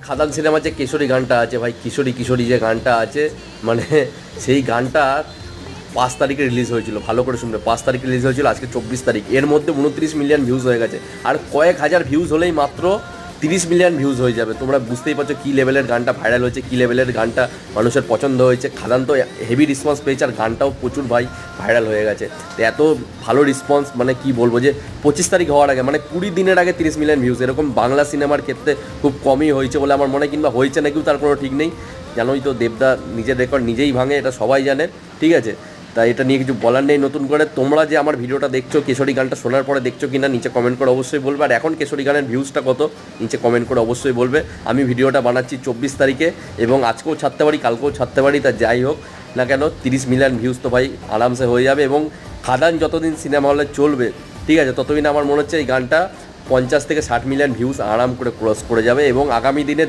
খাদান সিনেমার যে কেশরী গানটা আছে ভাই, কিশোরী কিশোরী যে গানটা আছে, মানে সেই গানটা 5 তারিখে রিলিজ হয়েছিল। ভালো করে শুনবে, 5 তারিখে রিলিজ হয়েছিল, আজকে 24 তারিখ। এর মধ্যে 29 মিলিয়ন ভিউজ হয়ে গেছে। আর কয়েক হাজার ভিউজ হলেই মাত্র 30 মিলিয়ন ভিউজ হয়ে যাবে। তোমরা বুঝতেই পারছো কী লেভেলের গানটা ভাইরাল হয়েছে, কী লেভেলের গানটা মানুষের পছন্দ হয়েছে। খাদান তো হেভি রেসপন্স পেয়েছে, আর গানটাও প্রচুর ভাই ভাইরাল হয়ে গেছে। তো এত ভালো রেসপন্স, মানে কি বলবো, যে 25 তারিখ হওয়ার আগে, মানে 20 দিনের আগে 30 মিলিয়ন ভিউজ, এরকম বাংলা সিনেমার ক্ষেত্রে খুব কমই হয়েছে বলে আমার মনে হয়, কিংবা হয়েছে নাকিও তার কোনো ঠিক নেই। জানোই তো দেবদা নিজের রেকর্ড নিজেই ভাঙে, এটা সবাই জানে, ঠিক আছে। তাই এটা নিয়ে কিছু বলার নেই নতুন করে। তোমরা যে আমার ভিডিওটা দেখছো, কেশরী গানটা শোনার পরে দেখছো কিনা নিচে কমেন্ট করে অবশ্যই বলবে। আর এখন কেশরী গানের ভিউজটা কত নিচে কমেন্ট করে অবশ্যই বলবে। আমি ভিডিওটা বানাচ্ছি 24 তারিখে, এবং আজকেও ছাড়তে পারি, কালকেও ছাড়তে পারি। তা যাই হোক না কেন, 30 মিলিয়ন ভিউজ তো ভাই আরামসে হয়ে যাবে। এবং খাদান যতদিন সিনেমা হলে চলবে, ঠিক আছে, ততদিন আমার মনে হচ্ছে এই গানটা 50 থেকে 60 মিলিয়ন ভিউজ আরাম করে ক্রস করে যাবে। এবং আগামী দিনে